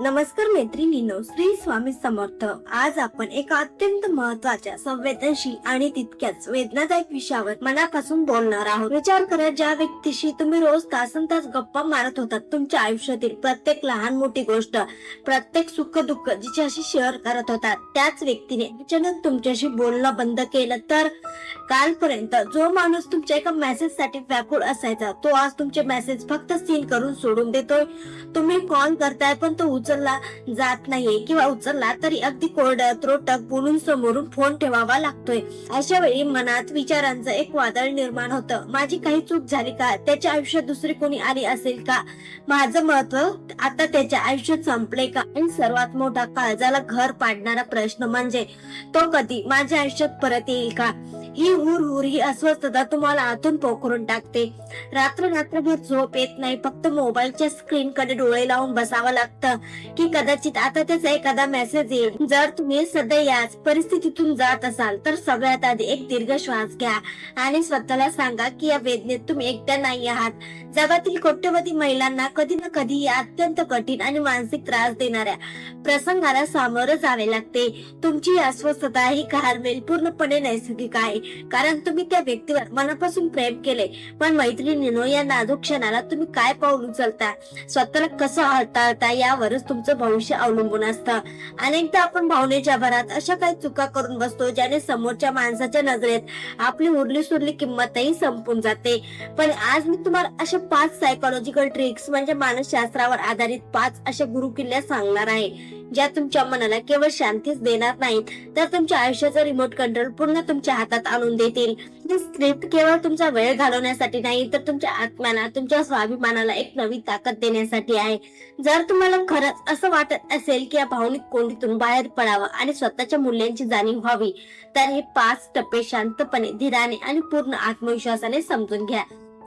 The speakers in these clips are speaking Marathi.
नमस्कार मैत्रिणींनो, श्री स्वामी समर्थ. आज आपण एका अत्यंत महत्वाच्या, संवेदनशील आणि तितक्याच वेदनादायक विषयावर मनापासून बोलणार आहोत. विचार करा, ज्या व्यक्तीशी तुम्ही रोज तासनतास गप्पा मारत होतात, तुमच्या आयुष्यातील प्रत्येक लहान मोठी गोष्ट, प्रत्येक सुख दुःख जिच्याशी शेअर करत होतात, त्याच व्यक्तीने अचानक तुमच्याशी बोलणं बंद केलं तर कालपर्यंत जो माणूस तुमच्या एका मेसेज साठी व्याकुळ असायचा, तो आज तुमचे मेसेज फक्त सीन करून सोडून देतोय. तुम्ही कॉल करताय पण तो उचलला जात नाहीये, किंवा उचलला तरी अगदी कोरड्या त्रोटक बोलून समोरून फोन ठेवावा लागतोय. अशा वेळी मनात विचारांचं एक वादळ निर्माण होतं. माझी काही चूक झाली का? त्याच्या आयुष्यात दुसरी कोणी आली असेल का? माझं महत्व आता त्याच्या आयुष्यात संपले का? आणि सर्वात मोठा काळजाला घर पाडणारा प्रश्न म्हणजे तो कधी माझ्या आयुष्यात परत येईल का? ही हुरहुर, ही अस्वस्थता तुम्हाला आतून पोखरून टाकते. रात्रभर झोप येत नाही. फक्त मोबाईलच्या स्क्रीन कडे डोळे लावून बसावं लागतं की कदाचित आता त्याचा एखादा मेसेज येईल. जर तुम्ही सध्या याच परिस्थितीतून जात असाल तर सगळ्यात आधी एक दीर्घ श्वास घ्या आणि स्वतःला सांगा की या वेदनेत तुम्ही एकट्या नाही आहात. जगातील कोट्यवधी महिलांना कधी ना कधी या अत्यंत कठीण आणि मानसिक त्रास देणाऱ्या प्रसंगाला सामोरं जावे लागते. तुमची अस्वस्थता ही घालमेल पूर्णपणे नैसर्गिक आहे, कारण तुम्ही त्या व्यक्तीवर मनापासून प्रेम केले. पण मैत्रिणींनो, या नाजूक क्षणाला तुम्ही काय पाऊल उचलता, स्वतःला कसं हाताळता, यावरच तुमचं भविष्य अवलंबून असतं. अनेकदा आपण भावनेच्या भरात अशा काही चुका करून बसतो ज्याने समोरच्या माणसाच्या नजरेत आपली उरली सुरली किंमतही संपून जाते. पण आज मी तुम्हाला अशा 5 सायकोलॉजिकल ट्रिक्स, म्हणजे मानसशास्त्रावर आधारित 5 अशा गुरुकिल्ल्या सांगणार आहे, ज्या तुमच्या मनाला केवळ शांतीच देणार नाहीत, तर तुमच्या आयुष्याचा रिमोट कंट्रोल पूर्ण तुमच्या हातात आणून देतील. ही स्क्रिप्ट केवळ तुमचा वेळ घालवण्यासाठी नाही, तर तुमच्या आत्म्याला, तुमच्या स्वाभिमानाला एक नवी ताकद देण्यासाठी आहे. जर तुम्हाला खरंच असं वाटत असेल की या भावनिक कोंडीतून बाहेर पडावं आणि स्वतःच्या मूल्यांची जाणीव व्हावी, तर हे 5 टप्पे शांतपणे, धीराने आणि पूर्ण आत्मविश्वासाने समजून घ्या.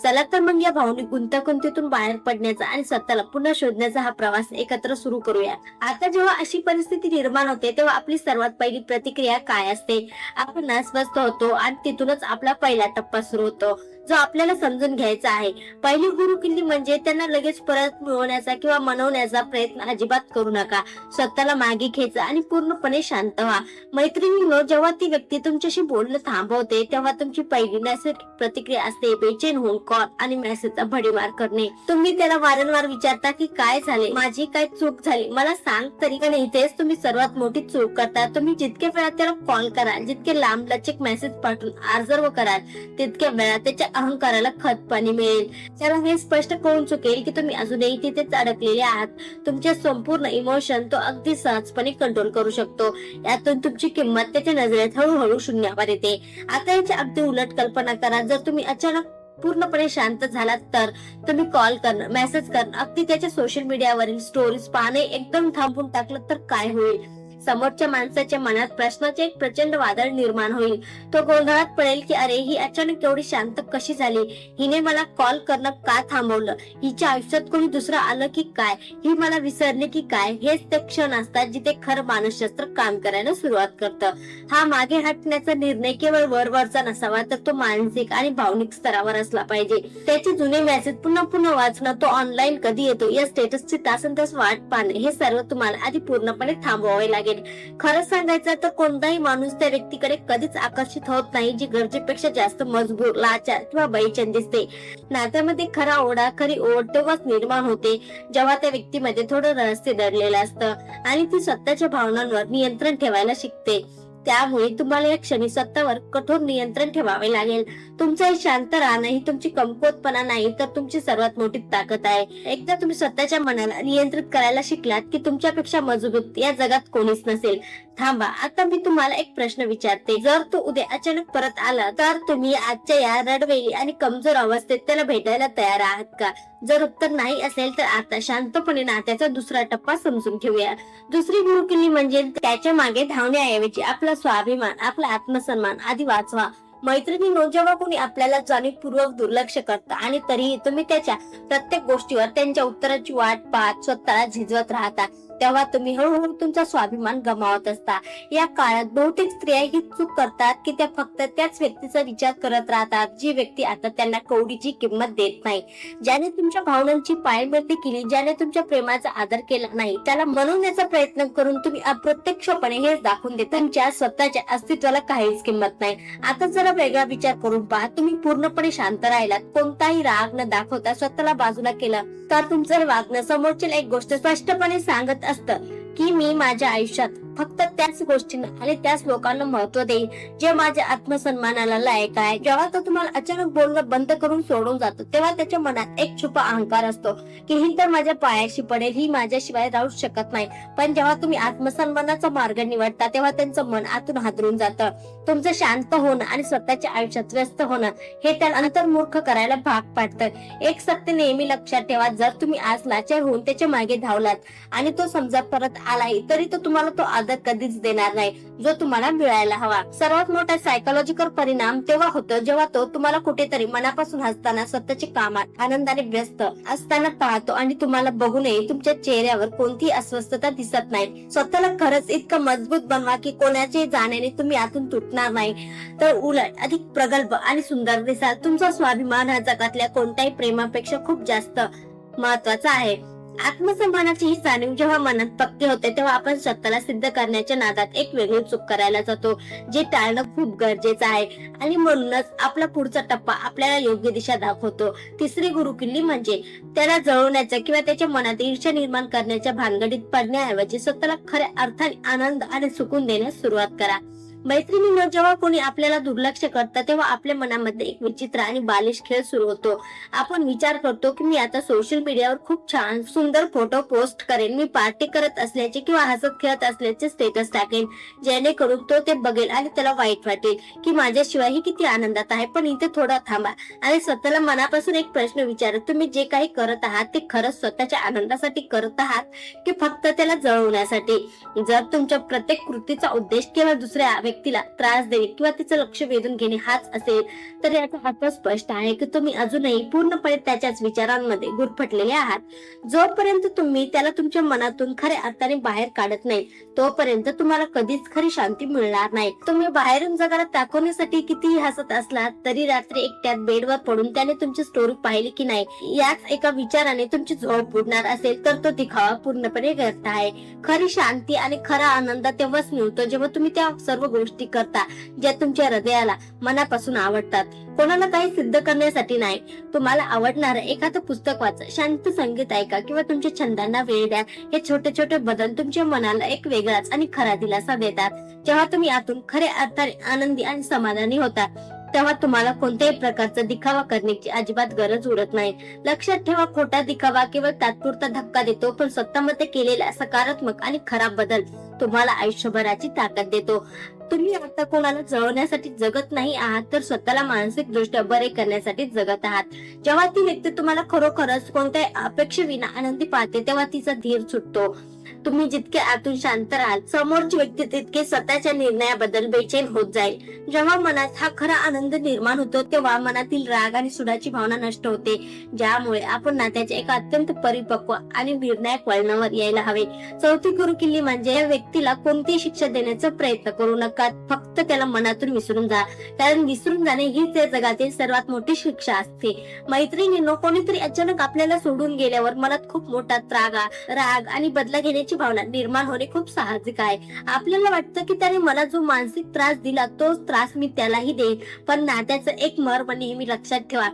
चला तर मग या भावनिक गुंतागुंतीतून बाहेर पडण्याचा आणि स्वतःला पुन्हा शोधण्याचा हा प्रवास एकत्र सुरू करूया. आता जेव्हा अशी परिस्थिती निर्माण होते, तेव्हा आपली सर्वात पहिली प्रतिक्रिया काय असते? आपण अस्वस्थ होतो आणि तिथूनच आपला पहिला टप्पा सुरू होतो, जो आपल्याला समजून घ्यायचा आहे. पहिली गुरुकिल्ली म्हणजे त्यांना लगेच परत मिळवण्याचा किंवा मनवण्याचा प्रयत्न अजिबात करू नका. स्वतःला मागे खेचा आणि पूर्णपणे शांत व्हा. मैत्रिणींनो, जेव्हा ती व्यक्ती तुमच्याशी बोलणं थांबवते, तेव्हा तुमची पहिली नैसर्गिक प्रतिक्रिया असते बेचैन होऊन कॉल आणि मेसेजचा भडीमार करणे. तुम्ही त्याला वारंवार विचारता की काय झाले, माझी काय चूक झाली, मला सांग तरी. पण इथेच तुम्ही सर्वात मोठी चूक करता. तुम्ही जितके वेळा त्याला कॉल कराल, जितके लांब लचक मेसेज पाठवून आर्जव कराल, तितक्या वेळा त्याच्या अहंकाराला खत पाणी मिळेल. त्याला हे स्पष्ट कळून चुकेल की तुम्ही अजूनही तिथेच अडकलेले आहात. तुमचे संपूर्ण इमोशन तो अगदी सहजपणे कंट्रोल करू शकतो. यातून तुमची किंमत त्याच्या नजरेत हळूहळू शून्यावर येते. आता याची अगदी उलट कल्पना करा. जर तुम्ही अचानक पूर्णपणे शांत झालात, तर तुम्ही कॉल करणं, मेसेज करणं, अगदी त्याच्या सोशल मीडियावरील स्टोरीज पाहणे एकदम थांबवून टाकलं तर काय होईल? समोरच्या माणसाच्या मनात प्रश्नाचे एक प्रचंड वादळ निर्माण होईल. तो गोंधळात पडेल की अरे, ही अचानक एवढी शांत कशी झाली? हिने मला कॉल करणं का थांबवलं? हिच्या आयुष्यात कोणी दुसरं आलं की काय? ही मला विसरली की काय? हेच ते क्षण असतात जिथे खरं मानसशास्त्र काम करायला सुरुवात करतं. हा मागे हटण्याचा निर्णय केवळ वरवरचा नसावा, तर तो मानसिक आणि भावनिक स्तरावर असला पाहिजे. त्याचे जुने मेसेज पुन्हा पुन्हा वाचणं, तो ऑनलाईन कधी येतो या स्टेटसची तासनतास वाट पाहणे, हे सर्व तुम्हाला आधी पूर्णपणे थांबवावे लागेल. खरं सांगायचं तर कोणताही माणूस त्या व्यक्तीकडे कधीच आकर्षित होत नाही जी गरजेपेक्षा जास्त मजबूर, लाचार किंवा बेचैन दिसते. नात्यामध्ये खरा ओढा, खरी ओढ तेव्हाच निर्माण होते जेव्हा त्या व्यक्तीमध्ये थोडं रहस्य दडलेलं असतं आणि ती स्वतःच्या भावनांवर नियंत्रण ठेवायला शिकते. त्यामुळे तुम्हाला या क्षणी स्वतःवर कठोर नियंत्रण ठेवावे लागेल. तुमचं हे शांत राहणं ही तुमची कमकुवतपणा नाही, तर तुमची सर्वात मोठी ताकद आहे. एकदा तुम्ही स्वतःच्या मनाला नियंत्रित करायला शिकलात की तुमच्यापेक्षा मजबूत या जगात कोणीच नसेल. थांबा, आता मी तुम्हाला एक प्रश्न विचारते. जर तो उद्या अचानक परत आला, तर तुम्ही आजच्या या रडवेली आणि कमजोर अवस्थेत त्याला भेटायला तयार आहात का? जर उत्तर नाही असेल, तर आता शांतपणे नात्याचा दुसरा टप्पा समजून घेऊया. दुसरी गुरुकिल्ली म्हणजे त्याच्या मागे धावण्याऐवजी आपला स्वाभिमान, आपला आत्मसन्मान आधी वाचवा. मैत्रिणींनो, जेव्हा कोणी आपल्याला जाणीवपूर्वक दुर्लक्ष करतं आणि तरीही तुम्ही त्याच्या प्रत्येक गोष्टीवर त्यांच्या उत्तराची वाट पाहत स्वतःला झिजवत राहता, तेव्हा तुम्ही हळूहळू तुमचा स्वाभिमान गमावत असता. या काळात बहुतेक स्त्रिया ही चूक करतात की त्या फक्त त्याच व्यक्तीचा विचार करत राहतात जी व्यक्ती आता त्यांना कवडीची किंमत देत नाही. ज्याने तुमच्या भावनांची पायमल्ली केली, ज्याने तुमच्या प्रेमाचा आदर केला नाही, त्याला मनवण्याचा प्रयत्न करून तुम्ही अप्रत्यक्षपणे हेच दाखवून देता तुमच्या स्वतःच्या अस्तित्वाला काहीच किंमत नाही. आता जरा वेगळा विचार करून पहा. तुम्ही पूर्णपणे शांत राहिलात, कोणताही राग न दाखवता स्वतःला बाजूला केलं तर तुमचं वागणं समोरच्या एक गोष्ट स्पष्टपणे सांगत असतं की मी माझ्या आयुष्यात फक्त त्याच गोष्टींना आणि त्याच लोकांना महत्व देईन जे माझ्या आत्मसन्मानाला लायक आहे. जेव्हा तो तुम्हाला अचानक बोलणं बंद करून सोडून जातो तेव्हा त्याच्या मनात एक छुपा अहंकार असतो की ही तर माझ्या पायाशी पडेल, ही माझ्याशिवाय राहू शकत नाही. पण जेव्हा तुम्ही आत्मसन्मानाचा मार्ग निवडता तेव्हा त्यांचं मन आतून हादरून जातं. तुमचं शांत होणं आणि स्वतःच्या आयुष्यात व्यस्त होणं हे त्याला अंतर्मुख करायला भाग पाडतं. एक सत्य नेहमी लक्षात ठेवा, जर तुम्ही आज लाचार होऊन त्याच्या मागे धावलात आणि तो समजा परत आलाय तरी तो तुम्हाला तो आदर कधीच देणार नाही जो तुम्हाला मिळायला हवा. सर्वात मोठा सायकोलॉजिकल परिणाम तेव्हा होतो जेव्हा तो तुम्हाला कुठेतरी मनापासून हसताना, स्वतःच्या कामात आनंदाने व्यस्त असताना पाहतो आणि तुम्हाला बघूनही तुमच्या चेहऱ्यावर कोणतीही अस्वस्थता दिसत नाही. स्वतःला खरंच इतकं मजबूत बनवा की कोणाच्याही जाण्याने तुम्ही आतून तुटणार नाही, तर उलट अधिक प्रगल्भ आणि सुंदर दिसाल. तुमचा स्वाभिमान हा जगातल्या कोणत्याही प्रेमापेक्षा खूप जास्त महत्वाचा आहे. आत्मसन्मानाची ही जाणीव जेव्हा मनात पक्की होते तेव्हा आपण स्वतःला सिद्ध करण्याच्या नादात एक वेगळी चूक करायला जातो जे टाळणं खूप गरजेचं आहे. आणि म्हणूनच आपला पुढचा टप्पा आपल्याला योग्य दिशा दाखवतो. तिसरी गुरुकिल्ली म्हणजे त्याला जळवण्याचा किंवा त्याच्या मनात ईर्ष्या निर्माण करण्याच्या भानगडीत पडण्याऐवजी स्वतःला खऱ्या अर्थाने आनंद आणि सुकून देण्यास सुरुवात करा. मैत्रिणींनो, जेव्हा कोणी आपल्याला दुर्लक्ष करतं तेव्हा आपल्या मनामध्ये एक विचित्र आणि बालिश खेळ सुरू होतो. आपण विचार करतो की मी आता सोशल मीडियावर खूप छान सुंदर फोटो पोस्ट करेन, मी पार्टी करत असल्याचे किंवा हसत खेळत असल्याचे स्टेटस टाकेन जेणेकरून तो ते बघेल आणि त्याला वाईट वाटेल की माझ्याशिवाय ही किती आनंदात आहे. पण इथे थोडा थांबा आणि स्वतःला मनापासून एक प्रश्न विचारा, तुम्ही जे काही करत आहात ते खरंच स्वतःच्या आनंदासाठी करत आहात की फक्त त्याला जळवण्यासाठी? जर तुमच्या प्रत्येक कृतीचा उद्देश केवळ दुसऱ्या व्यक्तीला त्रास देणे किंवा तिचं लक्ष वेधून घेणे हाच असेल तर याचा अर्थ स्पष्ट आहे की तुम्ही अजूनही पूर्णपणे त्याच्याच विचारांमध्ये गुरफटलेले आहात. जोपर्यंत तुम्ही त्याला तुमच्या मनातून खऱ्या अर्थाने बाहेर काढत नाही तोपर्यंत तुम्हाला कधीच खरी शांती मिळणार नाही. तुम्ही बाहेरून जगाला दाखवण्यासाठी कितीही हसत असलात तरी रात्री एकट्यात बेडवर पडून त्याने तुमची स्टोरी पाहिली की नाही याच एका विचाराने तुमची झोप उडणार असेल तर तो दिखावा पूर्णपणे व्यर्थ आहे. खरी शांती आणि खरा आनंद तेव्हाच मिळतो जेव्हा तुम्ही त्या सर्व गोष्टी करता ज्या तुमच्या हृदयाला मनापासून आवडतात. कोणाला काही सिद्ध करण्यासाठी नाही. तुम्हाला आवडणारं एखादं पुस्तक वाचा, शांत संगीत ऐका किंवा तुमच्या छंदांना वेळ द्या. हे छोटे छोटे बदल तुमच्या मनाला एक वेगळाच आणि खरा दिलासा देतात. जेव्हा तुम्ही आतून खऱ्या अर्थाने आनंदी आणि समाधानी होता तेव्हा तुम्हाला कोणत्याही प्रकारचा दिखावा करण्याची अजिबात गरज उरत नाही. लक्षात ठेवा, खोटा दिखावा केवळ तात्पुरता धक्का देतो पण स्वतःमध्ये केलेला सकारात्मक आणि खराब बदल तुम्हाला आयुष्यभराची ताकद देतो. तुम्ही आता कोणाला जळवण्यासाठी जगत नाही आहात तर स्वतःला मानसिक दृष्ट्या बरे करण्यासाठी जगत आहात. जेव्हा ती व्यक्ती तुम्हाला खरोखरच कोणत्याही अपेक्षेविना आनंदी पाहते तेव्हा तिचा धीर सुटतो. तुम्ही जितके आतून शांत राहाल समोरची व्यक्ती तितके स्वतःच्या निर्णयाबद्दल बेचैन होत जाईल. जेव्हा मनात हा खरा आनंद निर्माण होतो तेव्हा मनातील राग आणि सुडाची भावना नष्ट होते, ज्यामुळे आपण नात्याच्या एका अत्यंत परिपक्व आणि निर्णायक वळणावर यायला हवे. चौथी गुरुकिल्ली म्हणजे या व्यक्तीला कोणतीही शिक्षा देण्याचा प्रयत्न करू नका, फक्त त्याला मनातून विसरून जा, कारण विसरून जाणे हीच या जगातील सर्वात मोठी शिक्षा असते. मैत्रिणींनो, कोणीतरी अचानक आपल्याला सोडून गेल्यावर मनात खूप मोठा राग आणि बदला घेण्याची भावना निर्माण होणे खूप साहजिक आहे. आपल्याला वाटतं की त्याने मला जो मानसिक त्रास दिला तोच त्रास मी त्यालाही देईन, पण नात्याचं एक मर्म नेहमी लक्षात ठेवा.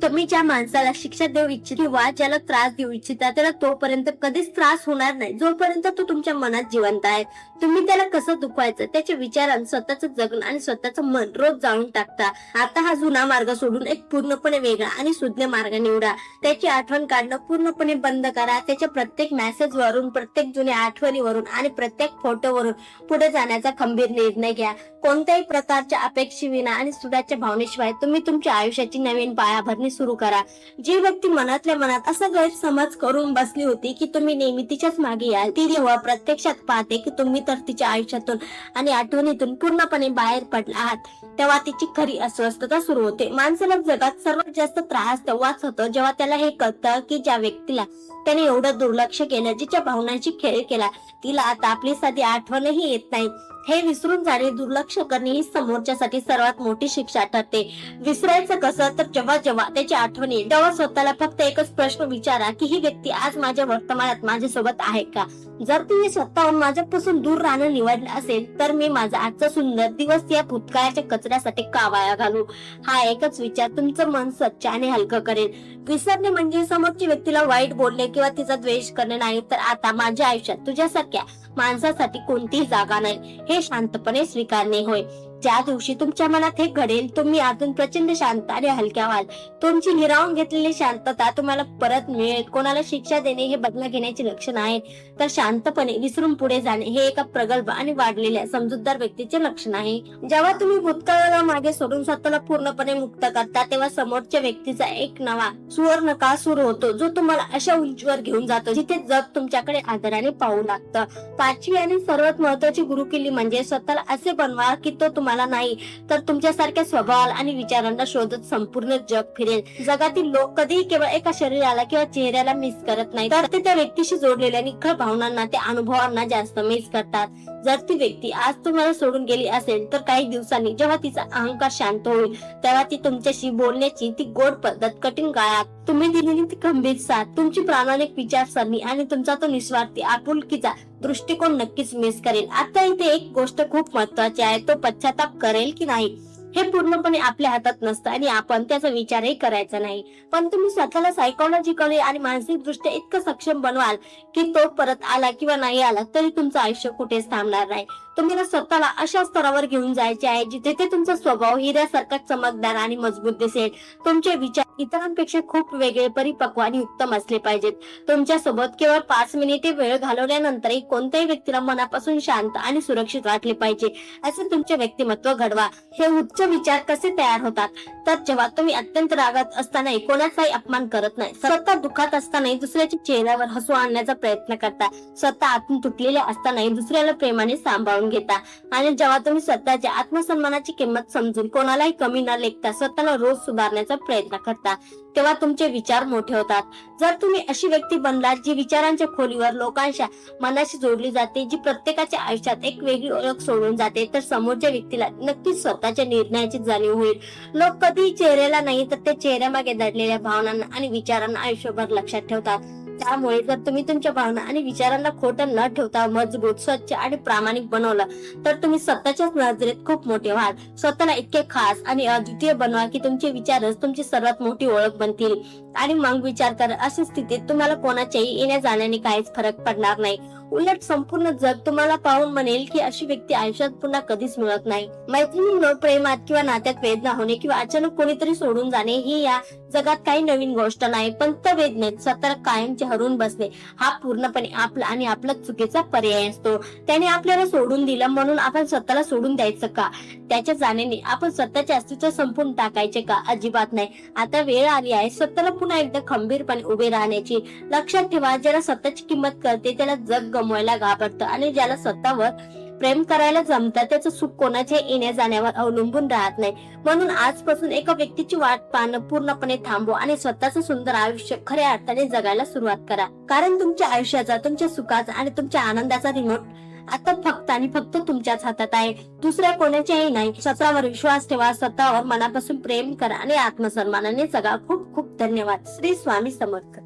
तुम्ही ज्या माणसाला शिक्षा देऊ इच्छिता किंवा ज्याला त्रास देऊ इच्छिता त्याला तोपर्यंत कधीच त्रास होणार नाही जोपर्यंत तो तुमच्या मनात जिवंत आहे. तुम्ही त्याला कसं दुखवायचं त्याचे विचारां स्वतःचं जगणं आणि स्वतःचं मन रोज जाळून टाकता. आता हा जुना मार्ग सोडून एक पूर्णपणे वेगळा आणि सुज्ञ मार्ग निवडा. त्याची आठवण काढणं पूर्णपणे बंद करा. त्याच्या प्रत्येक मेसेज वरून, प्रत्येक जुन्या आठवणीवरून आणि प्रत्येक फोटोवरून पुढे जाण्याचा खंबीर निर्णय घ्या. कोणत्याही प्रकारच्या अपेक्षेविना आणि सुडाच्या भावनेशिवाय तुम्ही तुमच्या आयुष्याची नवीन पायाभरणी विचारसरणी सुरू करा. जी व्यक्ती मनातल्या मनात असा गैरसमज करून बसली होती की तुम्ही नेहमी तिच्याच मागे याल, ती जेव्हा प्रत्यक्षात पाहते की तुम्ही तर तिच्या आयुष्यातून आणि आठवणीतून पूर्णपणे बाहेर पडला आहात, तेव्हा तिची खरी अस्वस्थता सुरू होते. माणसाला जगात सर्वात जास्त त्रास तेव्हाच होतो जेव्हा त्याला हे कळतं की ज्या व्यक्तीला त्याने एवढं दुर्लक्ष केलं, जिच्या भावनांची खेळ केला, तिला आता आपली साधी आठवणही येत नाही. हे विसरून जाणे, दुर्लक्ष करणे ही समोरच्यासाठी सर्वात मोठी शिक्षा ठरते. विसरायचं कसं? तर जेव्हा जेव्हा त्याची आठवण येईल तेव्हा स्वतःला फक्त एकच प्रश्न विचारा की ही व्यक्ती आज माझ्या वर्तमानात माझ्यासोबत आहे का? जर तुम्ही स्वतःहून माझ्यापासून दूर राहणं निवडलं असेल तर मी माझा आजचा सुंदर दिवस या भूतकाळाच्या कचऱ्यासाठी का वाया घालू? हा एकच विचार तुमचं मन स्वच्छ आणि हलकं करेल. विसरणे म्हणजे समोरच्या व्यक्तीला वाईट बोलणे किंवा तिचा द्वेष करणे नाही, तर आता माझ्या आयुष्यात तुझ्यासारख्या माणसासाठी कोणतीही जागा नाही हे शांतपणे स्वीकारणे होय. ज्या दिवशी तुमच्या मनात हे घडेल, तुम्ही आतून प्रचंड शांत आणि हलक्या व्हाल. तुमची हिरावून घेतलेली शांतता तुम्हाला परत मिळेल. कोणाला शिक्षा देणे हे बदला घेण्याचे लक्षण आहे, तर शांतपणे विसरून पुढे जाणे हे एका प्रगल्भ आणि वाढलेल्या समजूतदार व्यक्तीचे लक्षण आहे. जेव्हा तुम्ही भूतकाळाला मागे सोडून स्वतःला पूर्णपणे मुक्त करता, तेव्हा समोरच्या व्यक्तीचा एक नवा सुवर्ण काळ सुरू होतो, जो तुम्हाला अशा उंचीवर घेऊन जातो जिथे जग तुमच्याकडे आदराने पाहू लागतं. पाचवी आणि सर्वात महत्वाची गुरुकिल्ली म्हणजे स्वतःला असे बनवा की तो तुम्हाला नाही तर तुमच्यासारख्या स्वभावाला आणि विचारांना शोधत संपूर्ण जग फिरेल. जगातील लोक कधीही केवळ एका शरीराला किंवा चेहऱ्याला मिस करत नाही, तर ते त्या व्यक्तीशी जोडलेल्या निखळ भावनांना, त्या अनुभवांना जास्त मिस करतात. जर ती व्यक्ती आज तुम्हाला सोडून गेली असेल तर काही दिवसांनी जेव्हा तिचा अहंकार शांत होईल, तेव्हा ती तुमच्याशी बोलण्याची ती गोड पद्धत, कठीण काळात तुम्ही दिलेली ती खंबीर साथ, तुमची प्रामाणिक विचारसरणी आणि तुमचा तो निस्वार्थी आपुलकीचा दृष्टिकोन नक्कीच मिस करेल. आता इथे एक गोष्ट खूप महत्वाची आहे, तो पश्चाताप करेल की नाही हे पूर्णपणे आपल्या हातात नसतं आणि आपण त्याचा विचारही करायचा नाही. पण तुम्ही स्वतःला सायकोलॉजिकली आणि मानसिक दृष्ट्या इतकं सक्षम बनवाल की तो परत आला किंवा नाही आला तरी तुमचं आयुष्य कुठेच थांबणार नाही. तुम्हाला स्वतःला अशा स्तरावर घेऊन जायचे आहे जिथे ते तुमचा स्वभाव हिऱ्यासारखा चमकदार आणि मजबूत दिसेल. तुमचे विचार इतरांपेक्षा खूप वेगळे, परिपक्व आणि उत्तम असले पाहिजेत. तुमच्या सोबत केवळ 5 मिनिटे वेळ घालवल्यानंतरही कोणत्याही व्यक्तीला मनापासून शांत आणि सुरक्षित वाटले पाहिजे, असे तुमचे व्यक्तिमत्व घडवा. हे उच्च विचार कसे तयार होतात? तर जेव्हा तुम्ही अत्यंत रागात असतानाही कोणाचाही अपमान करत नाही, स्वतः दुःखात असतानाही दुसऱ्याच्या चेहऱ्यावर हसू आणण्याचा प्रयत्न करता, स्वतः आतून तुटलेले असतानाही दुसऱ्याला प्रेमाने सांभाळून घेता, आणि जेव्हा तुम्ही स्वतःच्या आत्मसन्मानाची किंमत समजून कोणालाही कमी न लेखता स्वतःला रोज सुधारण्याचा प्रयत्न करता, तेव्हा तुमचे विचार मोठे होतात. जर तुम्ही अशी व्यक्ती बनलात जी विचारांच्या खोलीवर लोकांच्या मनाशी जोडली जाते, जी प्रत्येकाच्या आयुष्यात एक वेगळी ओळख सोडून जाते, तर समोरच्या व्यक्तीला नक्कीच स्वतःच्या निर्णयाची जाणीव होईल. लोक कधीही चेहऱ्याला नाही तर त्या चेहऱ्यामागे दडलेल्या भावनांना आणि विचारांना आयुष्यभर लक्षात ठेवतात. त्यामुळे जर तुम्ही तुमच्या भावना आणि विचारांना खोटं न ठेवता मजबूत, स्वच्छ आणि प्रामाणिक बनवलं तर तुम्ही स्वतःच्याच नजरेत खूप मोठे व्हाल. स्वतःला इतके खास आणि अद्वितीय बनवा की तुमचे विचारच तुमची सर्वात मोठी ओळख बनतील. आणि मग विचार करा, अशा स्थितीत तुम्हाला कोणाच्याही येण्या जाण्याने काहीच फरक पडणार नाही. उलट संपूर्ण जग तुम्हाला पाहून म्हणेल की अशी व्यक्ती आयुष्यात पुन्हा कधीच मिळत नाही. मैत्रिणी, प्रेमात किंवा नात्यात वेदना होणे किंवा अचानक कोणीतरी सोडून जाणे ही या जगात काही नवीन गोष्ट नाही, पण त्या वेदनेत स्वतःला कायमचे हरवून बसणे हा पूर्णपणे आपला आणि आपला चुकीचा पर्याय असतो. त्याने आपल्याला सोडून दिलं म्हणून आपण स्वतःला सोडून द्यायचं का? त्याच्या जाण्याने आपण स्वतःचे अस्तित्व संपून टाकायचे का? अजिबात नाही. आता वेळ आली आहे स्वतःला पुन्हा एकदा खंबीरपणे उभे राहण्याची. लक्षात ठेवा, ज्याला स्वतःची किंमत कळते त्याला जग गमवायला घाबरतं, आणि ज्याला स्वतःवर प्रेम करायला जमतं त्याचं सुख कोणाच्या येण्या जाण्यावर अवलंबून राहत नाही. म्हणून आजपासून एका व्यक्तीची वाट पाहणं पूर्णपणे थांबवा आणि स्वतःचं सुंदर आयुष्य खऱ्या अर्थाने जगायला सुरुवात करा. कारण तुमच्या आयुष्याचा, तुमच्या सुखाचा आणि तुमच्या आनंदाचा रिमोट आता फक्त आणि फक्त तुमच्याच हातात आहे, दुसऱ्या कोणाच्याही नाही. स्वतःवर विश्वास ठेवा, स्वतःवर मनापासून प्रेम करा आणि आत्मसन्मानाने जगा. खूप खूप धन्यवाद. श्री स्वामी समर्थ.